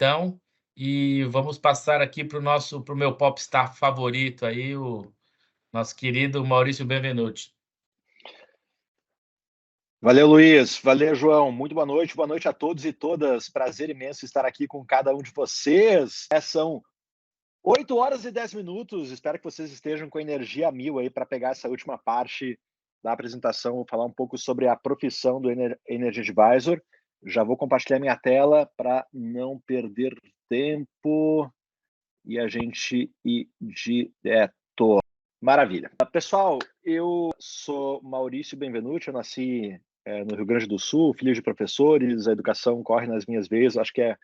Então, e vamos passar aqui para o meu popstar favorito aí, o nosso querido Maurício Benvenuti. Valeu, Luiz. Valeu, João. Muito boa noite. Boa noite a todos e todas. Prazer imenso estar aqui com cada um de vocês. São 8 horas e 10 minutos. Espero que vocês estejam com energia a mil aí para pegar essa última parte da apresentação. Vou falar um pouco sobre a profissão do Energy Advisor. Já vou compartilhar minha tela para não perder tempo e a gente ir direto. Maravilha. Pessoal, eu sou Maurício Benvenuti, eu nasci no Rio Grande do Sul, filho de professores, a educação corre nas minhas veias, acho que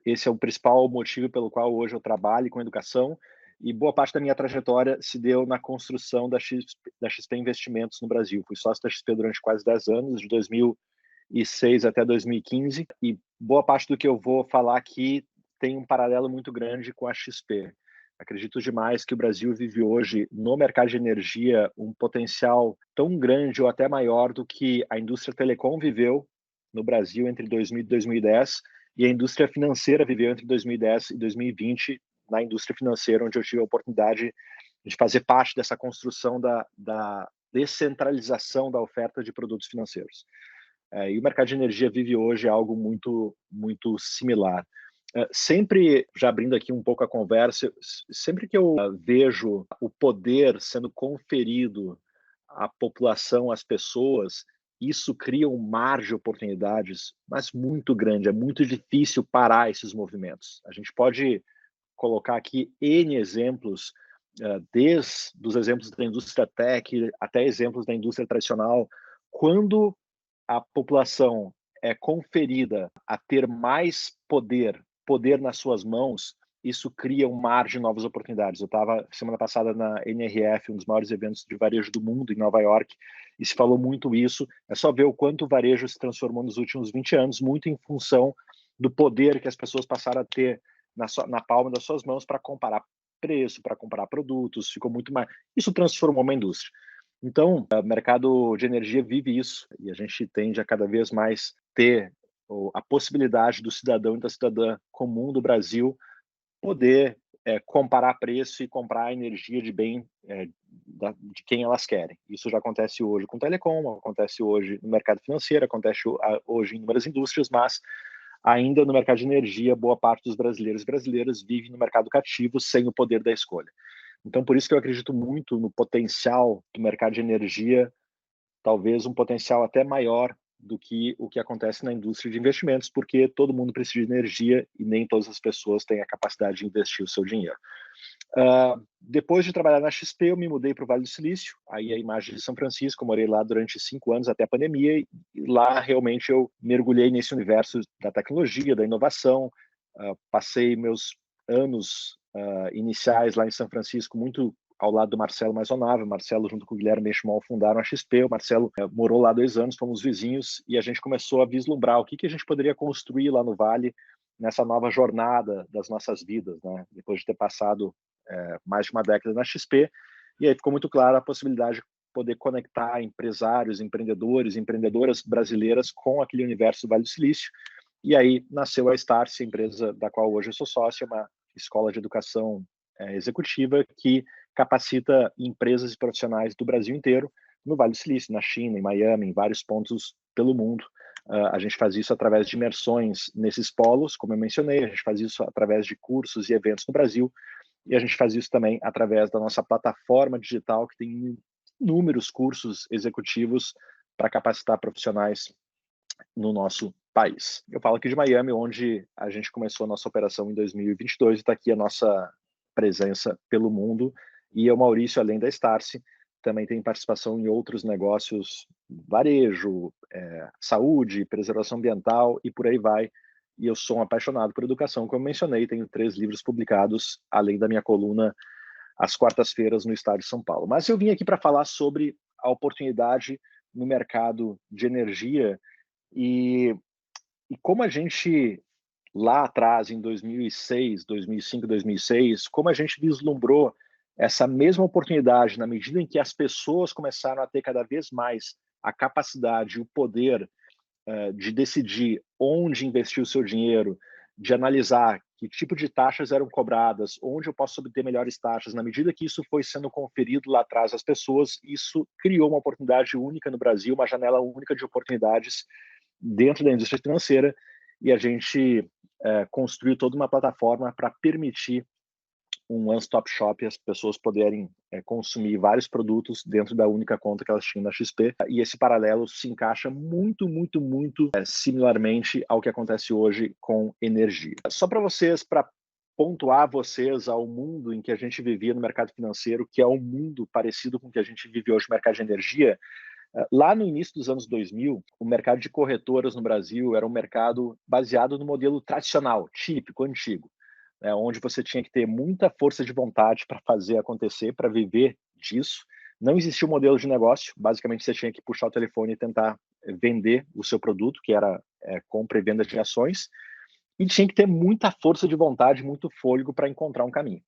esse é o principal motivo pelo qual hoje eu trabalho com educação, e boa parte da minha trajetória se deu na construção da XP Investimentos no Brasil. Fui sócio da XP durante quase 10 anos, de 2006 até 2015, e boa parte do que eu vou falar aqui tem um paralelo muito grande com a XP. Acredito demais que o Brasil vive hoje, no mercado de energia, um potencial tão grande ou até maior do que a indústria telecom viveu no Brasil entre 2000 e 2010 e a indústria financeira viveu entre 2010 e 2020 na indústria financeira, onde eu tive a oportunidade de fazer parte dessa construção da descentralização da oferta de produtos financeiros. E o mercado de energia vive hoje algo muito, muito similar. Sempre, já abrindo aqui um pouco a conversa, sempre que eu vejo o poder sendo conferido à população, às pessoas, isso cria um mar de oportunidades, mas muito grande. É muito difícil parar esses movimentos. A gente pode colocar aqui N exemplos, desde os exemplos da indústria tech até exemplos da indústria tradicional. Quando a população é conferida a ter mais poder nas suas mãos, isso cria um mar de novas oportunidades. Eu estava semana passada na NRF, um dos maiores eventos de varejo do mundo, em Nova York, e se falou muito isso. É só ver o quanto o varejo se transformou nos últimos 20 anos, muito em função do poder que as pessoas passaram a ter na palma das suas mãos para comparar preço, para comparar produtos, ficou muito mais. Isso transformou uma indústria. Então, o mercado de energia vive isso e a gente tende a cada vez mais ter a possibilidade do cidadão e da cidadã comum do Brasil poder comparar preço e comprar energia de bem de quem elas querem. Isso já acontece hoje com telecom, acontece hoje no mercado financeiro, acontece hoje em inúmeras indústrias, mas ainda no mercado de energia, boa parte dos brasileiros e brasileiras vive no mercado cativo sem o poder da escolha. Então, por isso que eu acredito muito no potencial do mercado de energia, talvez um potencial até maior do que o que acontece na indústria de investimentos, porque todo mundo precisa de energia e nem todas as pessoas têm a capacidade de investir o seu dinheiro. Depois de trabalhar na XP, eu me mudei para o Vale do Silício, aí a imagem de São Francisco, eu morei lá durante 5 anos até a pandemia, e lá realmente eu mergulhei nesse universo da tecnologia, da inovação, passei meus anos iniciais lá em São Francisco muito ao lado do Marcelo Maisonave. O Marcelo, junto com o Guilherme Benchimol, fundaram a XP. O Marcelo morou lá 2 anos, fomos vizinhos, e a gente começou a vislumbrar o que a gente poderia construir lá no Vale nessa nova jornada das nossas vidas, né? Depois de ter passado mais de uma década na XP, e aí ficou muito clara a possibilidade de poder conectar empresários, empreendedores, empreendedoras brasileiras com aquele universo do Vale do Silício. E aí nasceu a Starce, a empresa da qual hoje eu sou sócio, uma escola de educação executiva que capacita empresas e profissionais do Brasil inteiro, no Vale do Silício, na China, em Miami, em vários pontos pelo mundo. A gente faz isso através de imersões nesses polos, como eu mencionei, a gente faz isso através de cursos e eventos no Brasil, e a gente faz isso também através da nossa plataforma digital, que tem inúmeros cursos executivos para capacitar profissionais no nosso país. Eu falo aqui de Miami, onde a gente começou a nossa operação em 2022 e está aqui a nossa presença pelo mundo. E eu, Maurício, além da Starce, também tem participação em outros negócios, varejo, saúde, preservação ambiental e por aí vai. E eu sou um apaixonado por educação, como eu mencionei, tenho 3 livros publicados, além da minha coluna às quartas-feiras no Estado de São Paulo. Mas eu vim aqui para falar sobre a oportunidade no mercado de energia e como a gente, lá atrás, em 2006, 2005, 2006, como a gente vislumbrou essa mesma oportunidade na medida em que as pessoas começaram a ter cada vez mais a capacidade e o poder de decidir onde investir o seu dinheiro, de analisar que tipo de taxas eram cobradas, onde eu posso obter melhores taxas. Na medida que isso foi sendo conferido lá atrás às pessoas, isso criou uma oportunidade única no Brasil, uma janela única de oportunidades dentro da indústria financeira, e a gente construiu toda uma plataforma para permitir um one-stop shop, as pessoas poderem consumir vários produtos dentro da única conta que elas tinham na XP. E esse paralelo se encaixa muito, muito, muito similarmente ao que acontece hoje com energia. Só para pontuar vocês ao mundo em que a gente vivia no mercado financeiro, que é um mundo parecido com o que a gente vive hoje no mercado de energia. Lá no início dos anos 2000, o mercado de corretoras no Brasil era um mercado baseado no modelo tradicional, típico, antigo, onde você tinha que ter muita força de vontade para fazer acontecer, para viver disso. Não existia um modelo de negócio, basicamente você tinha que puxar o telefone e tentar vender o seu produto, que era compra e venda de ações, e tinha que ter muita força de vontade, muito fôlego para encontrar um caminho.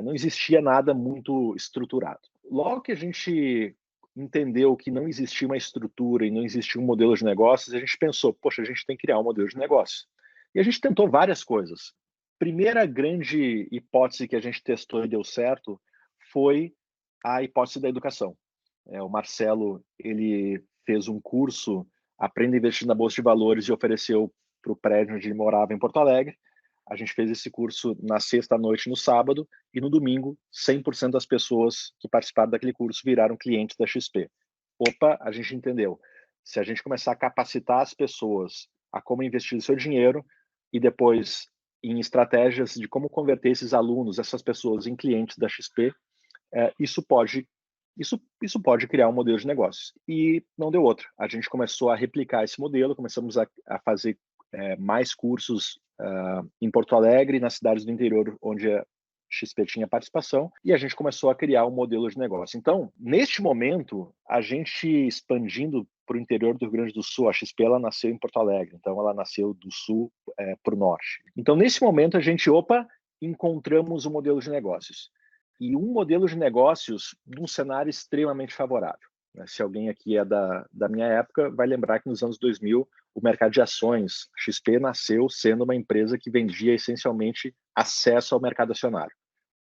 Não existia nada muito estruturado. Logo que a gente entendeu que não existia uma estrutura e não existia um modelo de negócios, a gente pensou, poxa, a gente tem que criar um modelo de negócio. E a gente tentou várias coisas. Primeira grande hipótese que a gente testou e deu certo foi a hipótese da educação. O Marcelo, ele fez um curso Aprenda a Investir na Bolsa de Valores e ofereceu para o prédio onde ele morava em Porto Alegre. A gente fez esse curso na sexta à noite, no sábado, e no domingo, 100% das pessoas que participaram daquele curso viraram clientes da XP. Opa, a gente entendeu. Se a gente começar a capacitar as pessoas a como investir o seu dinheiro e depois em estratégias de como converter esses alunos, essas pessoas, em clientes da XP, isso pode criar um modelo de negócios. E não deu outra. A gente começou a replicar esse modelo, começamos a fazer mais cursos em Porto Alegre, nas cidades do interior onde a XP tinha participação, e a gente começou a criar um modelo de negócio. Então, neste momento, a gente expandindo para o interior do Rio Grande do Sul, a XP ela nasceu em Porto Alegre, então ela nasceu do sul para o norte. Então, nesse momento, a gente, encontramos um modelo de negócios. E um modelo de negócios num cenário extremamente favorável. Se alguém aqui é da minha época, vai lembrar que nos anos 2000, o mercado de ações, a XP nasceu sendo uma empresa que vendia essencialmente acesso ao mercado acionário,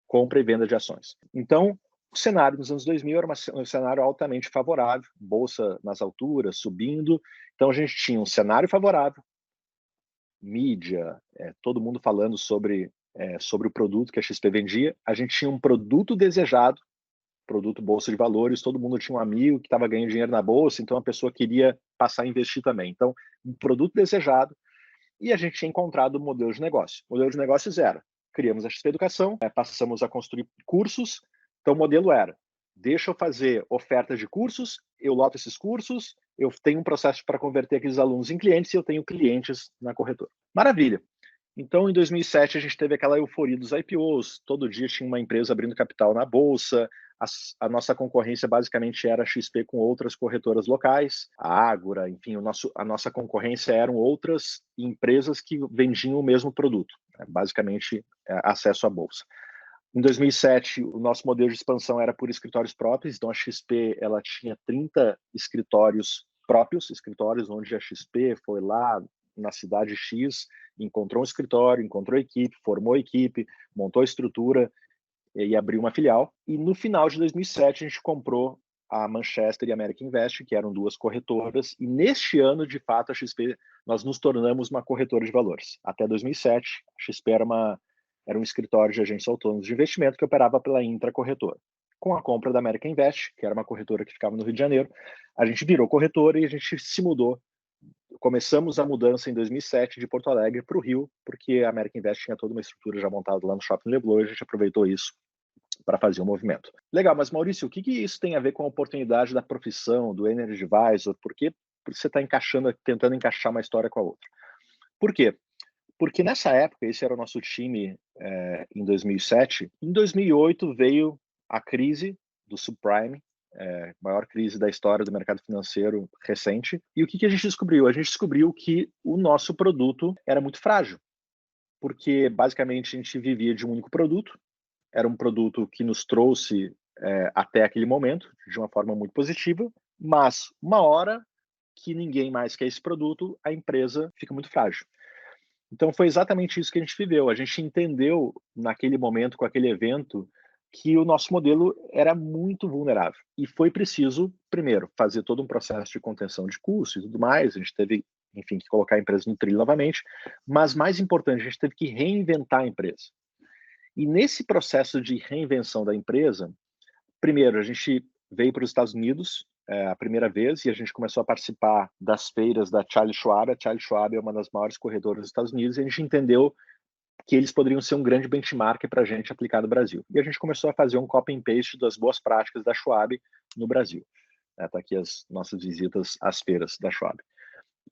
compra e venda de ações. Então, o cenário nos anos 2000 era um cenário altamente favorável, bolsa nas alturas, subindo. Então, a gente tinha um cenário favorável, mídia, todo mundo falando sobre o produto que a XP vendia. A gente tinha um produto desejado, produto bolsa de valores, todo mundo tinha um amigo que estava ganhando dinheiro na bolsa, então a pessoa queria passar a investir também. Então, um produto desejado, e a gente tinha encontrado o modelo de negócio. O modelo de negócios era, criamos a XP Educação, passamos a construir cursos. Então, o modelo era, deixa eu fazer oferta de cursos, eu loto esses cursos, eu tenho um processo para converter aqueles alunos em clientes e eu tenho clientes na corretora. Maravilha! Então, em 2007, a gente teve aquela euforia dos IPOs, todo dia tinha uma empresa abrindo capital na bolsa, a nossa concorrência basicamente era a XP com outras corretoras locais, a Ágora, enfim, a nossa concorrência eram outras empresas que vendiam o mesmo produto, basicamente acesso à bolsa. Em 2007, o nosso modelo de expansão era por escritórios próprios, então a XP ela tinha 30 escritórios próprios, escritórios onde a XP foi lá na cidade X, encontrou um escritório, encontrou equipe, formou equipe, montou a estrutura e abriu uma filial. E no final de 2007, a gente comprou a Manchester e a American Invest, que eram duas corretoras, e neste ano, de fato, a XP, nós nos tornamos uma corretora de valores. Até 2007, a XP era um escritório de agentes autônomos de investimento que operava pela Intra Corretora. Com a compra da American Invest, que era uma corretora que ficava no Rio de Janeiro, a gente virou corretora e a gente se mudou. Começamos a mudança em 2007 de Porto Alegre para o Rio, porque a American Invest tinha toda uma estrutura já montada lá no Shopping Leblon e a gente aproveitou isso para fazer o movimento. Legal, mas Maurício, o que isso tem a ver com a oportunidade da profissão, do Energy Advisor? Por que você está tentando encaixar uma história com a outra? Por quê? Porque nessa época, esse era o nosso time em 2007. Em 2008 veio a crise do subprime, maior crise da história do mercado financeiro recente. E o que a gente descobriu? A gente descobriu que o nosso produto era muito frágil, porque basicamente a gente vivia de um único produto, era um produto que nos trouxe até aquele momento de uma forma muito positiva, mas uma hora que ninguém mais quer esse produto, a empresa fica muito frágil. Então foi exatamente isso que a gente viveu. A gente entendeu naquele momento, com aquele evento, que o nosso modelo era muito vulnerável. E foi preciso, primeiro, fazer todo um processo de contenção de custos e tudo mais. A gente teve, enfim, que colocar a empresa no trilho novamente. Mas mais importante, a gente teve que reinventar a empresa. E nesse processo de reinvenção da empresa, primeiro, a gente veio para os Estados Unidos a primeira vez e a gente começou a participar das feiras da Charles Schwab. A Charles Schwab é uma das maiores corretoras dos Estados Unidos e a gente entendeu que eles poderiam ser um grande benchmark para a gente aplicar no Brasil. E a gente começou a fazer um copy and paste das boas práticas da Schwab no Brasil. Tá aqui as nossas visitas às feiras da Schwab.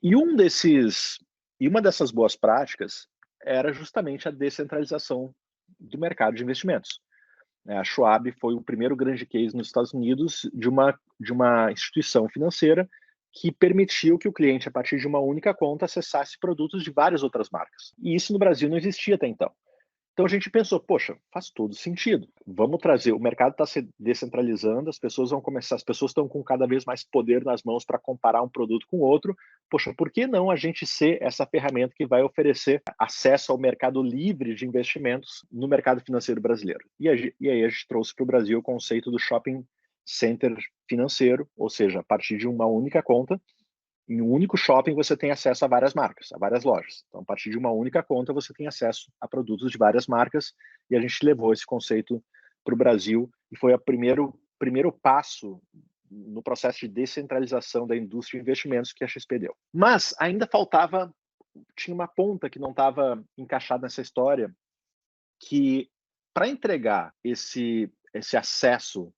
E uma dessas boas práticas era justamente a descentralização do mercado de investimentos. A Schwab foi o primeiro grande case nos Estados Unidos de uma instituição financeira que permitiu que o cliente, a partir de uma única conta, acessasse produtos de várias outras marcas. E isso no Brasil não existia até então. Então a gente pensou, poxa, faz todo sentido. Vamos trazer, o mercado está se descentralizando, as pessoas estão com cada vez mais poder nas mãos para comparar um produto com outro. Poxa, por que não a gente ser essa ferramenta que vai oferecer acesso ao mercado livre de investimentos no mercado financeiro brasileiro? E aí a gente trouxe para o Brasil o conceito do shopping center financeiro, ou seja, a partir de uma única conta, em um único shopping você tem acesso a várias marcas, a várias lojas. Então, a partir de uma única conta, você tem acesso a produtos de várias marcas e a gente levou esse conceito para o Brasil e foi o primeiro passo no processo de descentralização da indústria de investimentos que a XP deu. Mas ainda tinha uma ponta que não estava encaixada nessa história, que para entregar esse acesso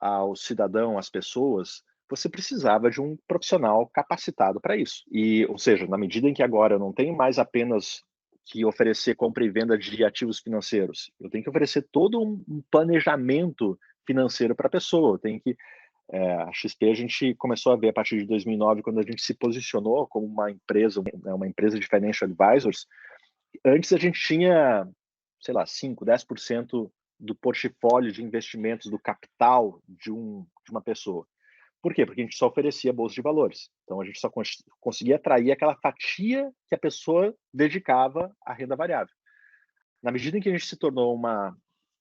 ao cidadão, às pessoas, você precisava de um profissional capacitado para isso. Ou seja, na medida em que agora eu não tenho mais apenas que oferecer compra e venda de ativos financeiros, eu tenho que oferecer todo um planejamento financeiro para a pessoa. Eu tenho que a XP a gente começou a ver a partir de 2009, quando a gente se posicionou como uma empresa de financial advisors. Antes a gente tinha, sei lá, 5, 10% do portfólio de investimentos, do capital de uma pessoa. Por quê? Porque a gente só oferecia bolsa de valores. Então, a gente só conseguia atrair aquela fatia que a pessoa dedicava à renda variável. Na medida em que a gente se tornou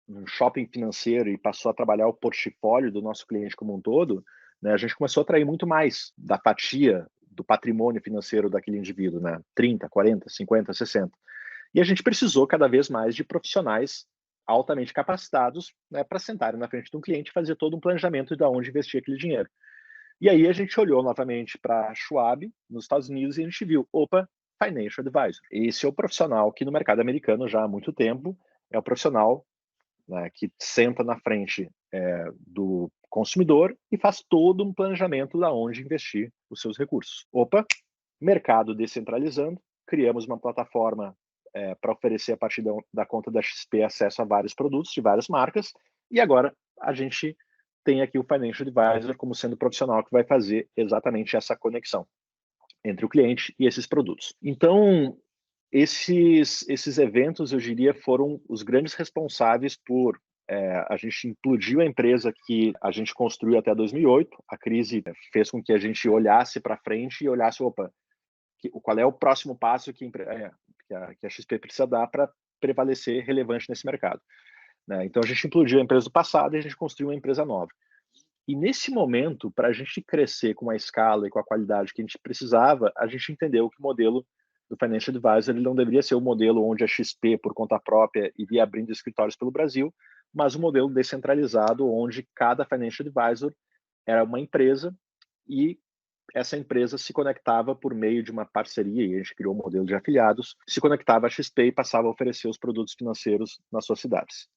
um shopping financeiro e passou a trabalhar o portfólio do nosso cliente como um todo, né, a gente começou a atrair muito mais da fatia do patrimônio financeiro daquele indivíduo, né? 30, 40, 50, 60. E a gente precisou cada vez mais de profissionais altamente capacitados, né, para sentarem na frente de um cliente e fazer todo um planejamento de onde investir aquele dinheiro. E aí a gente olhou novamente para a Schwab, nos Estados Unidos, e a gente viu, opa, Financial Advisor. Esse é o profissional que no mercado americano já há muito tempo é o profissional, né, que senta na frente do consumidor e faz todo um planejamento de onde investir os seus recursos. Opa, mercado descentralizando, criamos uma plataforma para oferecer a partir da conta da XP acesso a vários produtos de várias marcas, e agora a gente tem aqui o Financial Advisor como sendo o profissional que vai fazer exatamente essa conexão entre o cliente e esses produtos. Então, esses eventos, eu diria, foram os grandes responsáveis por a gente implodiu a empresa que a gente construiu até 2008. A crise fez com que a gente olhasse para frente e olhasse, opa, qual é o próximo passo que a XP precisa dar para prevalecer relevante nesse mercado. Né? Então, a gente implodiu a empresa do passado e a gente construiu uma empresa nova. E nesse momento, para a gente crescer com a escala e com a qualidade que a gente precisava, a gente entendeu que o modelo do Financial Advisor ele não deveria ser o modelo onde a XP, por conta própria, iria abrindo escritórios pelo Brasil, mas um modelo descentralizado, onde cada Financial Advisor era uma empresa e essa empresa se conectava por meio de uma parceria, e a gente criou um modelo de afiliados, se conectava à XP e passava a oferecer os produtos financeiros nas suas cidades.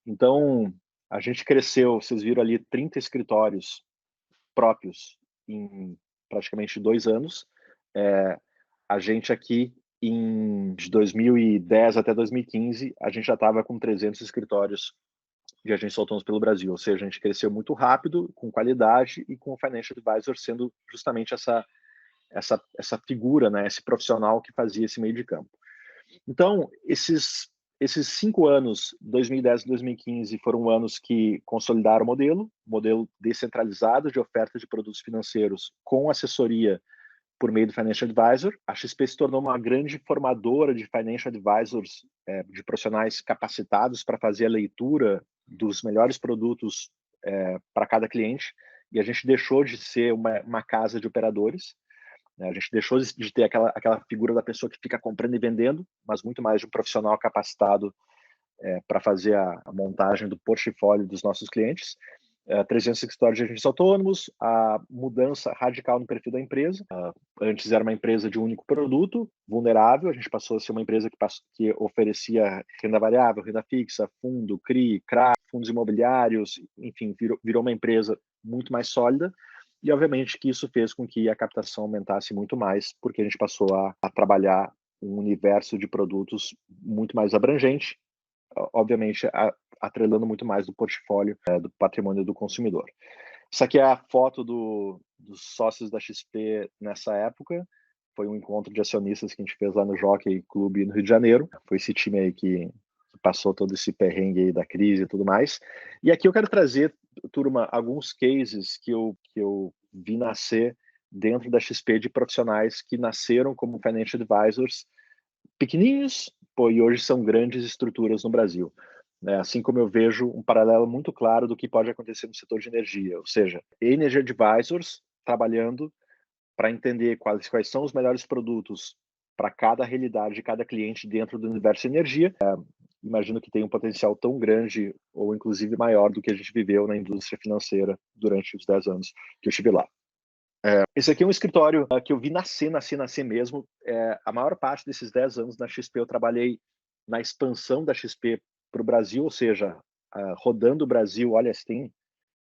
Então, a gente cresceu, vocês viram ali 30 escritórios próprios em praticamente 2 anos. A gente aqui, de 2010 até 2015, a gente já estava com 300 escritórios de agentes autônomos pelo Brasil. Ou seja, a gente cresceu muito rápido, com qualidade e com o Financial Advisor sendo justamente essa figura, né, esse profissional que fazia esse meio de campo. Então, esses 5 anos, 2010 e 2015, foram anos que consolidaram o modelo descentralizado de oferta de produtos financeiros com assessoria por meio do Financial Advisor. A XP se tornou uma grande formadora de Financial Advisors, de profissionais capacitados para fazer a leitura dos melhores produtos para cada cliente, e a gente deixou de ser uma casa de operadores, né? A gente deixou de ter aquela figura da pessoa que fica comprando e vendendo, mas muito mais de um profissional capacitado para fazer a montagem do portfólio dos nossos clientes. 300 escritórios de agentes autônomos, a mudança radical no perfil da empresa. Antes era uma empresa de um único produto, vulnerável, a gente passou a ser uma empresa que oferecia renda variável, renda fixa, fundo, CRI, CRA, fundos imobiliários, enfim, virou uma empresa muito mais sólida. E, obviamente, que isso fez com que a captação aumentasse muito mais, porque a gente passou a trabalhar um universo de produtos muito mais abrangente, obviamente atrelando muito mais do portfólio, do patrimônio do consumidor. Isso aqui é a foto dos sócios da XP nessa época. Foi um encontro de acionistas que a gente fez lá no Jockey Club no Rio de Janeiro. Foi esse time aí que passou todo esse perrengue aí da crise e tudo mais. E aqui eu quero trazer, turma, alguns cases que eu vi nascer dentro da XP de profissionais que nasceram como financial advisors pequenininhos, e hoje são grandes estruturas no Brasil. Assim como eu vejo um paralelo muito claro do que pode acontecer no setor de energia, ou seja, Energy Advisors trabalhando para entender quais são os melhores produtos para cada realidade de cada cliente dentro do universo de energia. Imagino que tem um potencial tão grande, ou inclusive maior, do que a gente viveu na indústria financeira durante os 10 anos que eu estive lá. Esse aqui é um escritório que eu vi nascer mesmo. A maior parte desses 10 anos na XP eu trabalhei na expansão da XP para o Brasil, ou seja, rodando o Brasil. Olha, se tem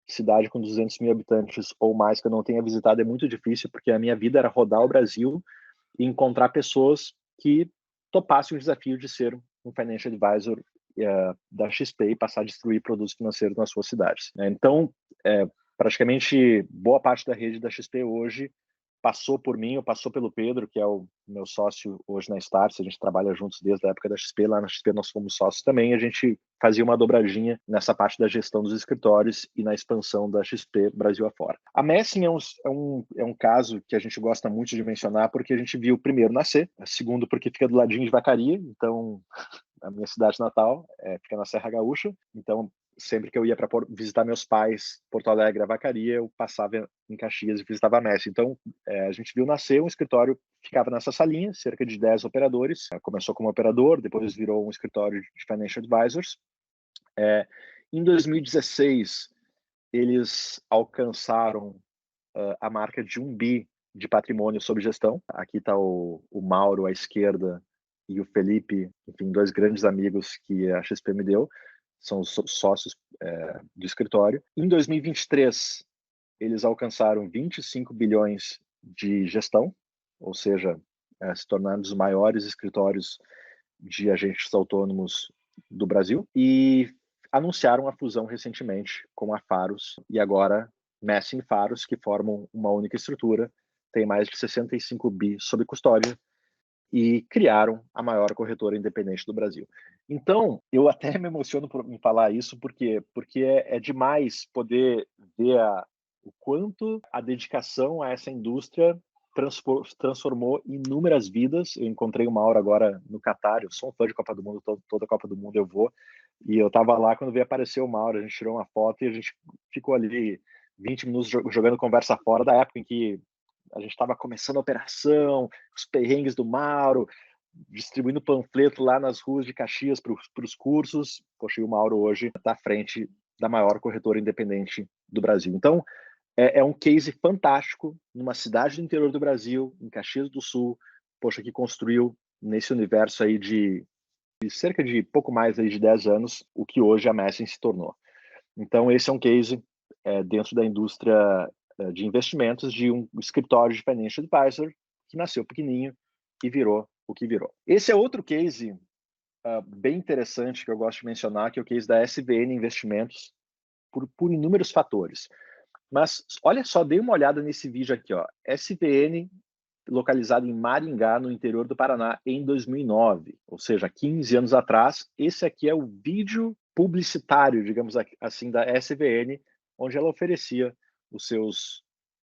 cidade com 200 mil habitantes ou mais que eu não tenha visitado, é muito difícil, porque a minha vida era rodar o Brasil e encontrar pessoas que topassem o desafio de ser um financial advisor da XP e passar a distribuir produtos financeiros nas suas cidades. Então, praticamente boa parte da rede da XP hoje passou por mim ou passou pelo Pedro, que é o meu sócio hoje na Startse. A gente trabalha juntos desde a época da XP. Lá na XP nós fomos sócios também. A gente fazia uma dobradinha nessa parte da gestão dos escritórios e na expansão da XP Brasil afora. A Messing é um caso que a gente gosta muito de mencionar, porque a gente viu primeiro nascer, segundo porque fica do ladinho de Vacaria, então a minha cidade natal fica na Serra Gaúcha, então sempre que eu ia para visitar meus pais, Porto Alegre, a Vacaria, eu passava em Caxias e visitava a Messi. Então, a gente viu nascer um escritório, ficava nessa salinha, cerca de 10 operadores. Começou como operador, depois virou um escritório de financial advisors. Em 2016, eles alcançaram a marca de 1 bi de patrimônio sob gestão. Aqui está o Mauro à esquerda e o Felipe, enfim, 2 grandes amigos que a XP me deu. São os sócios do escritório. Em 2023, eles alcançaram 25 bilhões de gestão, ou seja, se tornaram os maiores escritórios de agentes autônomos do Brasil, e anunciaram a fusão recentemente com a Faros, e agora Messing e Faros, que formam uma única estrutura, tem mais de 65 bi sob custódia, e criaram a maior corretora independente do Brasil. Então, eu até me emociono em falar isso, porque é demais poder ver o quanto a dedicação a essa indústria transformou inúmeras vidas. Eu encontrei o Mauro agora no Catar, eu sou um fã de Copa do Mundo, toda a Copa do Mundo eu vou, e eu estava lá quando veio aparecer o Mauro, a gente tirou uma foto e a gente ficou ali 20 minutos jogando conversa fora, da época em que a gente estava começando a operação, os perrengues do Mauro, distribuindo panfleto lá nas ruas de Caxias para os cursos. Poxa, e o Mauro hoje está à frente da maior corretora independente do Brasil. Então, é um case fantástico numa cidade do interior do Brasil, em Caxias do Sul, poxa, que construiu nesse universo aí de cerca de pouco mais aí de 10 anos, o que hoje a Messing se tornou. Então, esse é um case dentro da indústria de investimentos de um escritório de financial advisor que nasceu pequenininho e virou o que virou. Esse é outro case bem interessante que eu gosto de mencionar, que é o case da SVN Investimentos, por inúmeros fatores. Mas olha só, dê uma olhada nesse vídeo aqui, ó. SVN, localizado em Maringá, no interior do Paraná, em 2009, ou seja, 15 anos atrás. Esse aqui é o vídeo publicitário, digamos assim, da SVN, onde ela oferecia os seus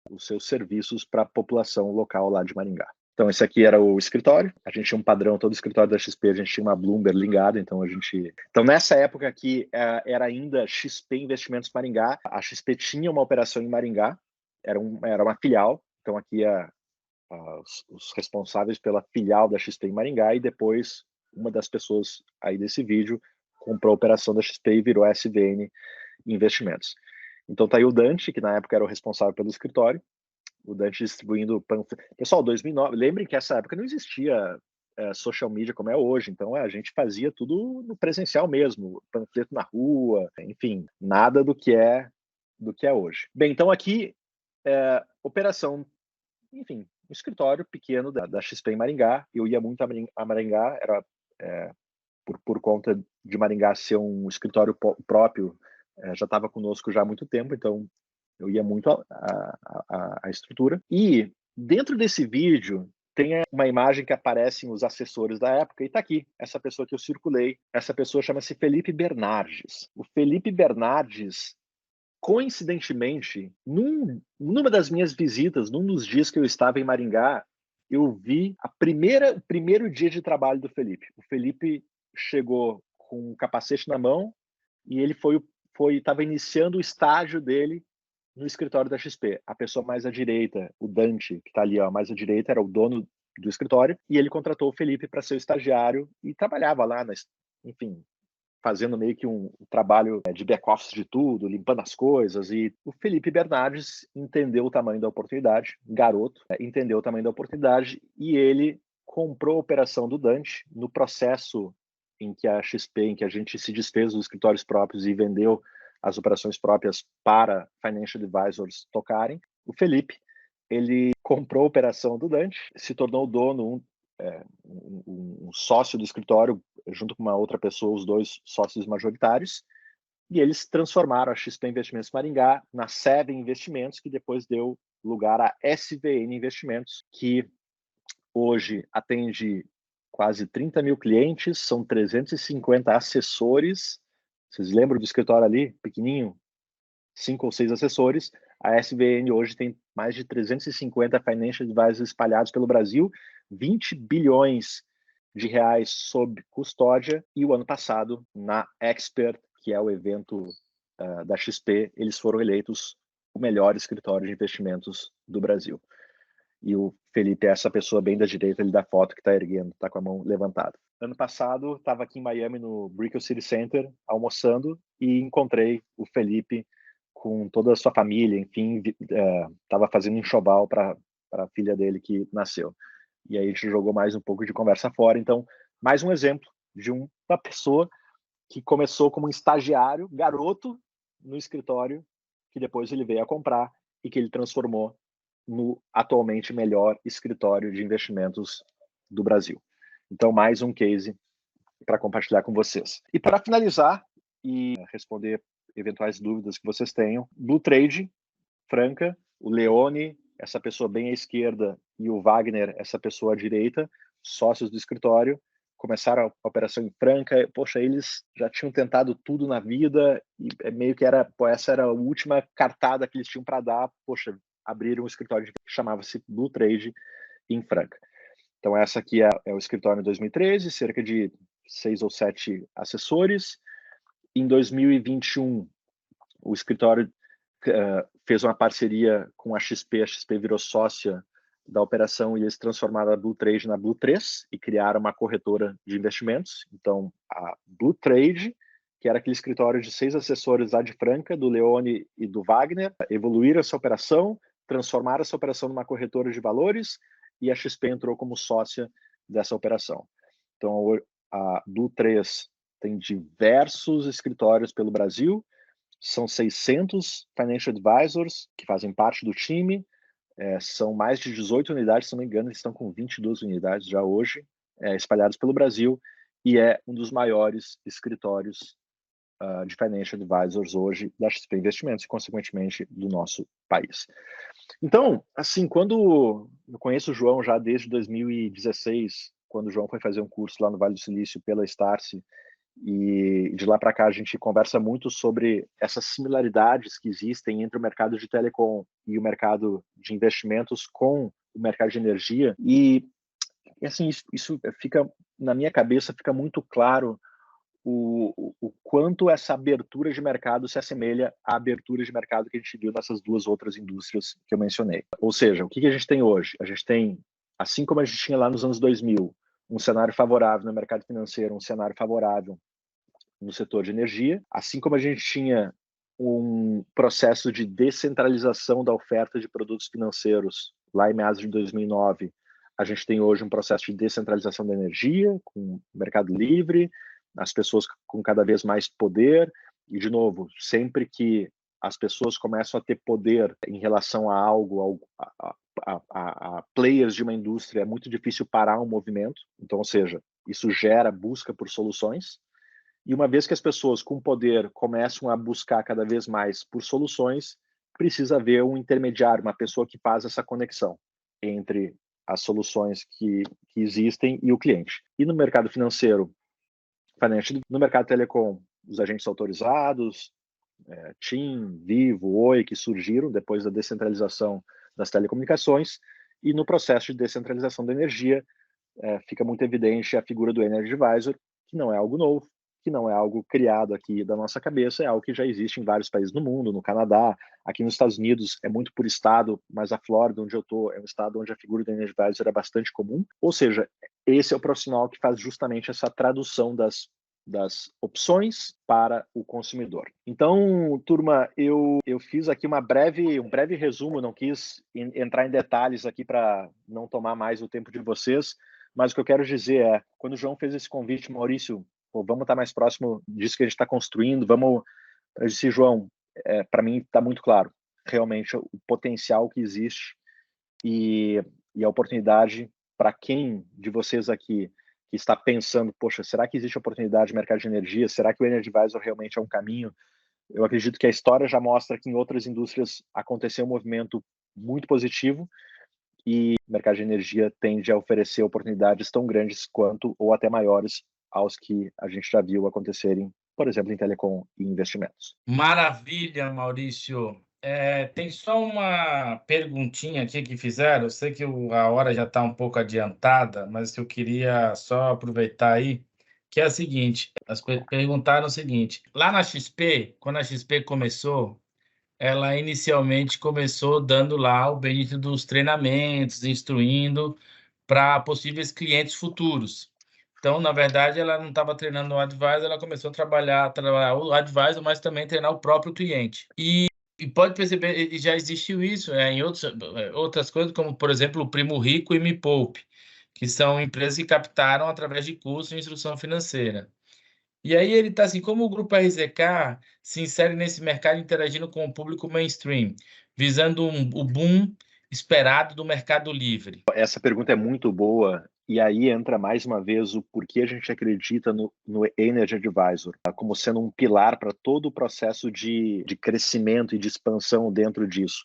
os seus serviços para a população local lá de Maringá. Então, esse aqui era o escritório. A gente tinha um padrão, todo escritório da XP, a gente tinha uma Bloomberg ligada, então nessa época aqui, era ainda XP Investimentos Maringá. A XP tinha uma operação em Maringá, era uma filial. Então, aqui os responsáveis pela filial da XP em Maringá, e depois uma das pessoas aí desse vídeo comprou a operação da XP e virou SVN Investimentos. Então tá aí o Dante, que na época era o responsável pelo escritório, o Dante distribuindo panfletos. Pessoal, 2009, lembrem que essa época não existia social media como é hoje, então a gente fazia tudo no presencial mesmo, panfleto na rua, enfim, nada do que é hoje. Bem, então aqui, operação, enfim, um escritório pequeno da XP em Maringá. Eu ia muito a Maringá, era por conta de Maringá ser um escritório próprio, já estava conosco já há muito tempo, então eu ia muito a estrutura. E dentro desse vídeo tem uma imagem que aparecem os assessores da época, e está aqui, essa pessoa que eu circulei. Essa pessoa chama-se Felipe Bernardes. O Felipe Bernardes, coincidentemente, numa das minhas visitas, num dos dias que eu estava em Maringá, eu vi o primeiro dia de trabalho do Felipe. O Felipe chegou com um capacete na mão e ele estava iniciando o estágio dele no escritório da XP. A pessoa mais à direita, o Dante, que está ali, ó, mais à direita, era o dono do escritório, e ele contratou o Felipe para ser o estagiário e trabalhava lá, enfim, fazendo meio que um trabalho de back-office de tudo, limpando as coisas. E o Felipe Bernardes entendeu o tamanho da oportunidade, garoto, entendeu o tamanho da oportunidade, e ele comprou a operação do Dante no processo em que a XP, em que a gente se desfez dos escritórios próprios e vendeu as operações próprias para financial advisors tocarem. O Felipe, ele comprou a operação do Dante, se tornou dono, um sócio do escritório, junto com uma outra pessoa, os dois sócios majoritários, e eles transformaram a XP Investimentos Maringá na Seven Investimentos, que depois deu lugar à SVN Investimentos, que hoje atende quase 30 mil clientes, são 350 assessores. Vocês lembram do escritório ali, pequenininho? 5 ou 6 assessores. A SVN hoje tem mais de 350 financial advisors espalhados pelo Brasil, 20 bilhões de reais sob custódia, e o ano passado, na Expert, que é o evento da XP, eles foram eleitos o melhor escritório de investimentos do Brasil. E o Felipe é essa pessoa bem da direita, ele dá foto que está erguendo, está com a mão levantada. Ano passado, estava aqui em Miami, no Brickell City Center, almoçando, e encontrei o Felipe com toda a sua família, enfim, estava fazendo enxoval para a filha dele que nasceu. E aí a gente jogou mais um pouco de conversa fora. Então, mais um exemplo de uma pessoa que começou como um estagiário, garoto, no escritório, que depois ele veio a comprar e que ele transformou no atualmente melhor escritório de investimentos do Brasil. Então, mais um case para compartilhar com vocês. E para finalizar e responder eventuais dúvidas que vocês tenham, Blue Trade, Franca, o Leone, essa pessoa bem à esquerda, e o Wagner, essa pessoa à direita, sócios do escritório, começaram a operação em Franca. Poxa, eles já tinham tentado tudo na vida e meio que essa era a última cartada que eles tinham para dar. Poxa, abriram um escritório que chamava-se Blue Trade em Franca. Então, essa aqui é o escritório em 2013, cerca de 6 ou 7 assessores. Em 2021, o escritório fez uma parceria com a XP virou sócia da operação e eles transformaram a Blue Trade na Blue 3 e criaram uma corretora de investimentos. Então, a Blue Trade, que era aquele escritório de 6 assessores lá de Franca, do Leone e do Wagner, evoluíram essa operação, transformaram essa operação numa corretora de valores, e a XP entrou como sócia dessa operação. Então, a Blue 3 tem diversos escritórios pelo Brasil, são 600 financial advisors que fazem parte do time, são mais de 18 unidades, se não me engano, eles estão com 22 unidades já hoje, espalhados pelo Brasil, e é um dos maiores escritórios de financial advisors hoje da XP Investimentos e, consequentemente, do nosso país. Então, assim, quando eu conheço o João já desde 2016, quando o João foi fazer um curso lá no Vale do Silício pela Starce, E de lá para cá a gente conversa muito sobre essas similaridades que existem entre o mercado de telecom e o mercado de investimentos com o mercado de energia. E assim, isso fica, na minha cabeça, fica muito claro o quanto essa abertura de mercado se assemelha à abertura de mercado que a gente viu nessas duas outras indústrias que eu mencionei. Ou seja, o que a gente tem hoje? A gente tem, assim como a gente tinha lá nos anos 2000, um cenário favorável no mercado financeiro, um cenário favorável no setor de energia, assim como a gente tinha um processo de descentralização da oferta de produtos financeiros lá em meados de 2009, a gente tem hoje um processo de descentralização da energia, com o mercado livre, as pessoas com cada vez mais poder, e, de novo, sempre que as pessoas começam a ter poder em relação a algo, a players de uma indústria, é muito difícil parar um movimento. Então, ou seja, isso gera busca por soluções. E uma vez que as pessoas com poder começam a buscar cada vez mais por soluções, precisa haver um intermediário, uma pessoa que faz essa conexão entre as soluções que existem e o cliente. E no mercado financeiro, no mercado telecom, os agentes autorizados, TIM, Vivo, Oi, que surgiram depois da descentralização das telecomunicações, e no processo de descentralização da energia, fica muito evidente a figura do Energy Advisor, que não é algo novo, que não é algo criado aqui da nossa cabeça, é algo que já existe em vários países do mundo, no Canadá, aqui nos Estados Unidos é muito por estado, mas a Flórida, onde eu estou, é um estado onde a figura do Energy Advisor é bastante comum. Ou seja, esse é o profissional que faz justamente essa tradução das opções para o consumidor. Então, turma, eu fiz aqui um breve resumo, não quis entrar em detalhes aqui para não tomar mais o tempo de vocês, mas o que eu quero dizer é, quando o João fez esse convite, Maurício, pô, vamos estar mais próximo disso que a gente está construindo, eu disse, João, para mim está muito claro, realmente, o potencial que existe e a oportunidade para quem de vocês aqui que está pensando, poxa, será que existe oportunidade no mercado de energia? Será que o Energy Advisor realmente é um caminho? Eu acredito que a história já mostra que em outras indústrias aconteceu um movimento muito positivo e o mercado de energia tende a oferecer oportunidades tão grandes quanto ou até maiores aos que a gente já viu acontecerem, por exemplo, em telecom e investimentos. Maravilha, Maurício. Tem só uma perguntinha aqui que fizeram. Eu sei que a hora já está um pouco adiantada, mas eu queria só aproveitar aí, que é a seguinte: perguntaram o seguinte: lá na XP, quando a XP começou, ela inicialmente começou dando lá o benefício dos treinamentos, instruindo para possíveis clientes futuros. Então, na verdade, ela não estava treinando o advisor, ela começou a trabalhar o advisor, mas também treinar o próprio cliente. E pode perceber, e já existiu isso em outras coisas, como, por exemplo, o Primo Rico e Me Poupe, que são empresas que captaram através de cursos de instrução financeira. E aí ele está assim, como o Grupo RZK se insere nesse mercado interagindo com o público mainstream, visando o boom esperado do Mercado Livre? Essa pergunta é muito boa e aí entra mais uma vez o porquê a gente acredita no Energy Advisor como sendo um pilar para todo o processo de crescimento e de expansão dentro disso.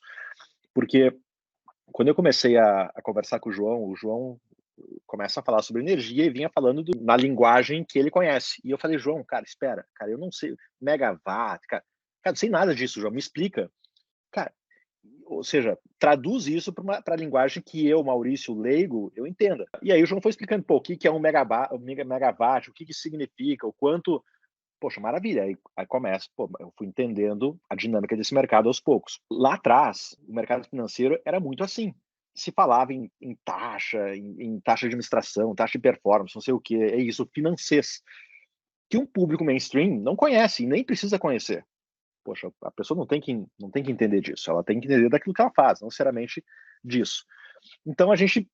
Porque quando eu comecei a conversar com o João começa a falar sobre energia e vinha falando na linguagem que ele conhece. E eu falei, João, cara, espera, cara, eu não sei, megawatt, cara, não sei nada disso, João, me explica. Cara, ou seja, traduz isso para a linguagem que eu, Maurício, leigo, eu entenda. E aí o João foi explicando, pô, o que é um megawatt, o que significa, o quanto. Poxa, maravilha. Aí começa, pô, eu fui entendendo a dinâmica desse mercado aos poucos. Lá atrás, o mercado financeiro era muito assim. Se falava em taxa, em taxa de administração, taxa de performance, não sei o que, é isso, financeiros, que um público mainstream não conhece e nem precisa conhecer. Poxa, a pessoa não tem que entender disso, ela tem que entender daquilo que ela faz, não necessariamente disso. Então a gente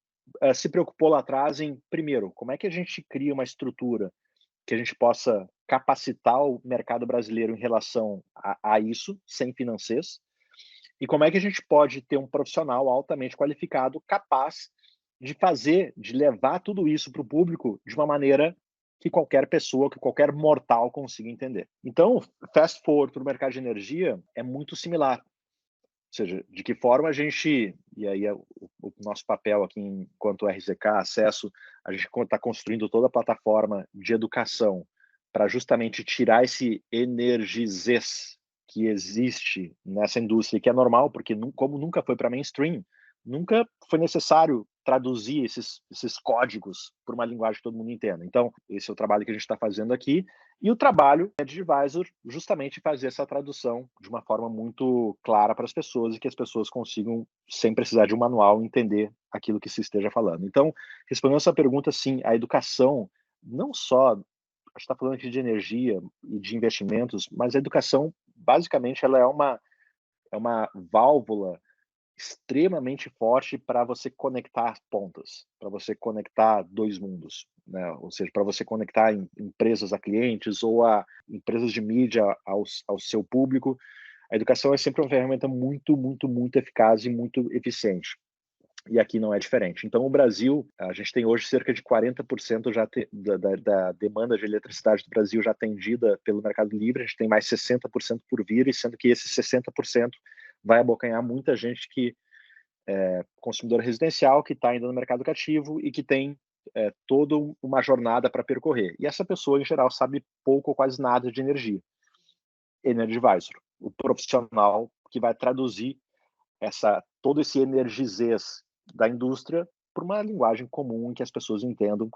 se preocupou lá atrás em, primeiro, como é que a gente cria uma estrutura que a gente possa capacitar o mercado brasileiro em relação a isso, sem financeiros, e como é que a gente pode ter um profissional altamente qualificado, capaz de levar tudo isso para o público de uma maneira que qualquer pessoa, que qualquer mortal consiga entender. Então, fast forward para o mercado de energia é muito similar. Ou seja, de que forma a gente, e aí é o nosso papel aqui enquanto RZK, Acesso, a gente está construindo toda a plataforma de educação para justamente tirar esse energizez que existe nessa indústria, que é normal, porque como nunca foi para mainstream, nunca foi necessário traduzir esses códigos por uma linguagem que todo mundo entenda. Então, esse é o trabalho que a gente está fazendo aqui, e o trabalho de advisor justamente fazer essa tradução de uma forma muito clara para as pessoas e que as pessoas consigam, sem precisar de um manual, entender aquilo que se esteja falando. Então, respondendo essa pergunta, sim, a educação, não só, a gente está falando aqui de energia e de investimentos, mas a educação, basicamente, ela é uma válvula extremamente forte para você conectar pontas, para você conectar dois mundos, né? Ou seja, para você conectar empresas a clientes ou a empresas de mídia ao seu público. A educação é sempre uma ferramenta muito, muito, muito eficaz e muito eficiente. E aqui não é diferente. Então, o Brasil, a gente tem hoje cerca de 40% da demanda de eletricidade do Brasil já atendida pelo Mercado Livre, a gente tem mais 60% por vir, e sendo que esses 60% vai abocanhar muita gente que é consumidor residencial, que está ainda no mercado cativo e que tem toda uma jornada para percorrer. E essa pessoa, em geral, sabe pouco ou quase nada de energia. Energy Advisor, o profissional que vai traduzir todo esse energizez da indústria por uma linguagem comum em que as pessoas entendam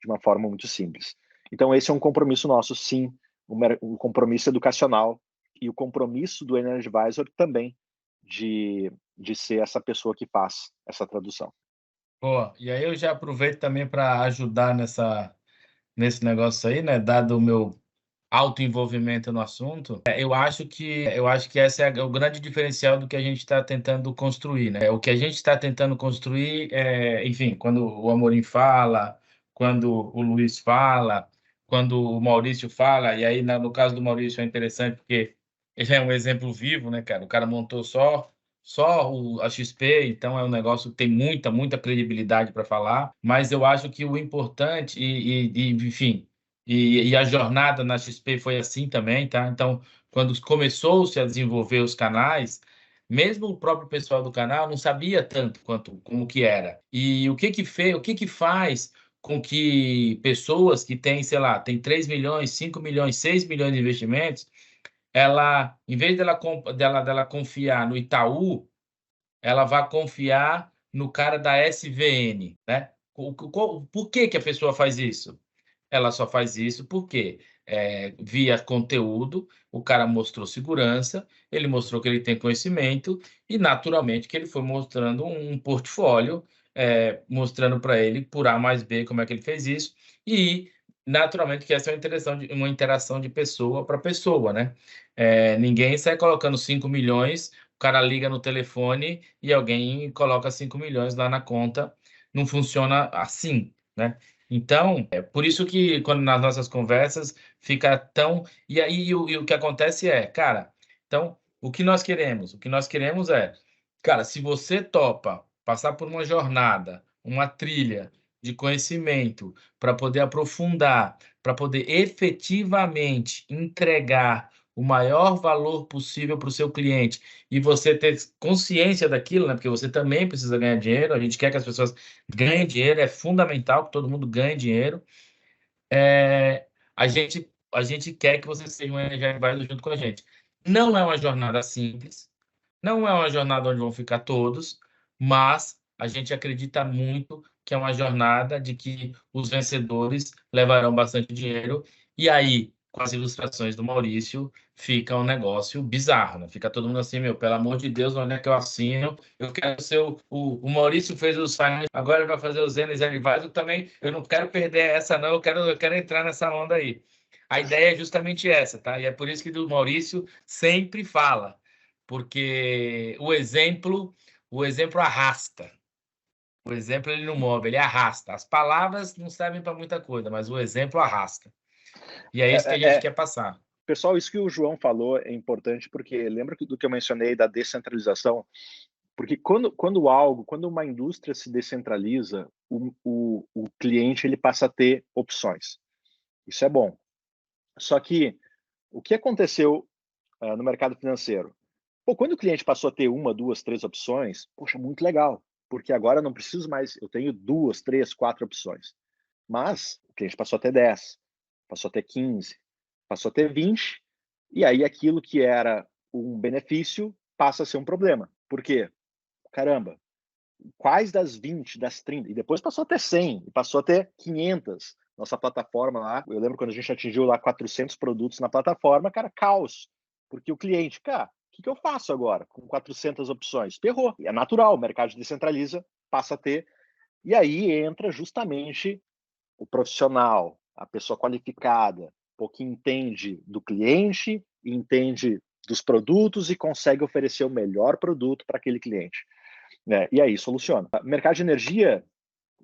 de uma forma muito simples. Então, esse é um compromisso nosso, sim, um compromisso educacional, e o compromisso do Energy Advisor também de ser essa pessoa que faz essa tradução. Pô, e aí eu já aproveito também para ajudar nesse negócio aí, né? Dado o meu alto envolvimento no assunto, eu acho que esse é o grande diferencial do que a gente está tentando construir, né? O que a gente está tentando construir enfim, quando o Amorim fala, quando o Luiz fala, quando o Maurício fala, e aí no caso do Maurício é interessante porque ele é um exemplo vivo, né, cara? O cara montou só a XP, então é um negócio que tem muita, muita credibilidade para falar, mas eu acho que o importante, enfim, e a jornada na XP foi assim também, tá? Então, quando começou-se a desenvolver os canais, mesmo o próprio pessoal do canal não sabia tanto quanto como que era. E o que que faz com que pessoas que têm, sei lá, tem 3 milhões, 5 milhões, 6 milhões de investimentos, ela, em vez dela confiar no Itaú, ela vai confiar no cara da SVN, né? Por que que a pessoa faz isso? Ela só faz isso porque, via conteúdo, o cara mostrou segurança, ele mostrou que ele tem conhecimento e, naturalmente, que ele foi mostrando um portfólio, mostrando para ele, por A mais B, como é que ele fez isso. E, naturalmente, que essa é uma interação de pessoa para pessoa, né? Ninguém sai colocando 5 milhões, o cara liga no telefone e alguém coloca 5 milhões lá na conta. Não funciona assim, né? Então, é por isso que quando nas nossas conversas fica tão. E aí o que acontece é, cara, então, o que nós queremos? O que nós queremos é, cara, se você topa passar por uma jornada, uma trilha de conhecimento para poder aprofundar, para poder efetivamente entregar o maior valor possível para o seu cliente e você ter consciência daquilo, né? Porque você também precisa ganhar dinheiro, a gente quer que as pessoas ganhem dinheiro, é fundamental que todo mundo ganhe dinheiro. A gente quer que você seja um Energy Advisor junto com a gente. Não é uma jornada simples, não é uma jornada onde vão ficar todos, mas a gente acredita muito que é uma jornada de que os vencedores levarão bastante dinheiro. E aí, com as ilustrações do Maurício, fica um negócio bizarro, né? Fica todo mundo assim, meu, pelo amor de Deus, onde é que eu assino? Eu quero ser o Maurício fez os finance, agora ele vai fazer os Enes Advisor também. Eu não quero perder essa, não, eu quero entrar nessa onda aí. A ideia é justamente essa, tá? E é por isso que o Maurício sempre fala porque o exemplo arrasta. O exemplo ele não move, ele arrasta. As palavras não servem para muita coisa, mas o exemplo arrasta. E é isso que a gente quer passar. Pessoal, isso que o João falou é importante porque lembra do que eu mencionei da descentralização? Porque quando uma indústria se descentraliza, o cliente ele passa a ter opções. Isso é bom. Só que o que aconteceu no mercado financeiro? Pô, quando o cliente passou a ter uma, duas, três opções, poxa, muito legal, porque agora eu não preciso mais, eu tenho duas, três, quatro opções. Mas o cliente passou a ter 10, passou a ter 15, passou a ter 20, e aí aquilo que era um benefício passa a ser um problema. Por quê? Caramba, quais das 20, das 30, e depois passou a ter 100, e passou a ter 500. Nossa plataforma lá, eu lembro quando a gente atingiu lá 400 produtos na plataforma, cara, caos. Porque o cliente, cara, o que eu faço agora com 400 opções? Ferrou. E é natural, o mercado descentraliza, passa a ter. E aí entra justamente o profissional, a pessoa qualificada, que entende do cliente, entende dos produtos e consegue oferecer o melhor produto para aquele cliente. Né? E aí soluciona. Mercado de energia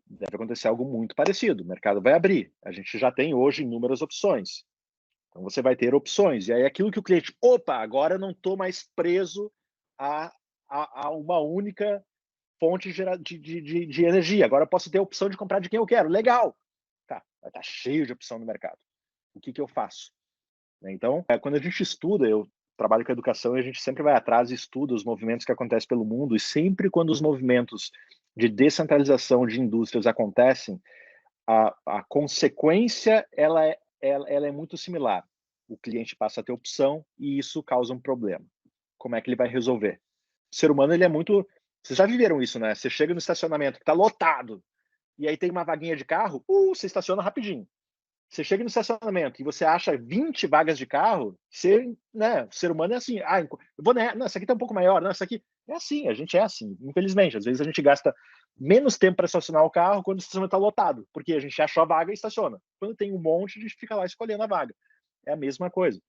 deve acontecer algo muito parecido. O mercado vai abrir. A gente já tem hoje inúmeras opções. Então você vai ter opções. E aí aquilo que o cliente, opa, agora eu não estou mais preso a uma única fonte de energia. Agora eu posso ter a opção de comprar de quem eu quero. Legal. Tá, vai estar cheio de opção no mercado. O que eu faço? Então, quando a gente estuda, eu trabalho com educação e a gente sempre vai atrás e estuda os movimentos que acontecem pelo mundo, e sempre quando os movimentos de descentralização de indústrias acontecem, a consequência ela é muito similar. O cliente passa a ter opção e isso causa um problema. Como é que ele vai resolver? O ser humano ele é muito... Vocês já viveram isso, né? Você chega no estacionamento que está lotado e aí tem uma vaguinha de carro, você estaciona rapidinho. Você chega no estacionamento e você acha 20 vagas de carro, o ser humano é assim, eu vou, né? Não, essa aqui tá um pouco maior, não, essa aqui é assim, a gente é assim, infelizmente. Às vezes a gente gasta menos tempo para estacionar o carro quando o estacionamento está lotado, porque a gente achou a vaga e estaciona. Quando tem um monte, a gente fica lá escolhendo a vaga. É a mesma coisa.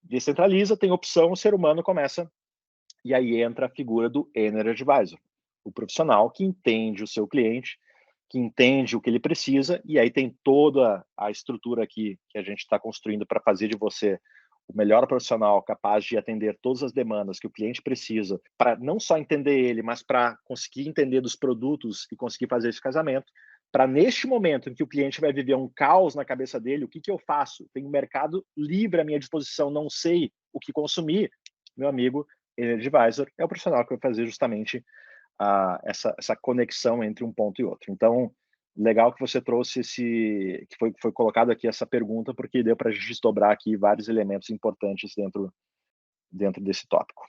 Descentraliza, tem opção, o ser humano começa, e aí entra a figura do Energy Advisor, o profissional que entende o seu cliente, que entende o que ele precisa, e aí tem toda a estrutura aqui que a gente está construindo para fazer de você o melhor profissional capaz de atender todas as demandas que o cliente precisa, para não só entender ele, mas para conseguir entender dos produtos e conseguir fazer esse casamento, para neste momento em que o cliente vai viver um caos na cabeça dele, o que eu faço? Tem um mercado livre à minha disposição, não sei o que consumir, meu amigo, Energy Advisor é o profissional que vai fazer justamente essa conexão entre um ponto e outro. Então, legal que você trouxe que foi colocado aqui essa pergunta, porque deu para a gente desdobrar aqui vários elementos importantes dentro desse tópico.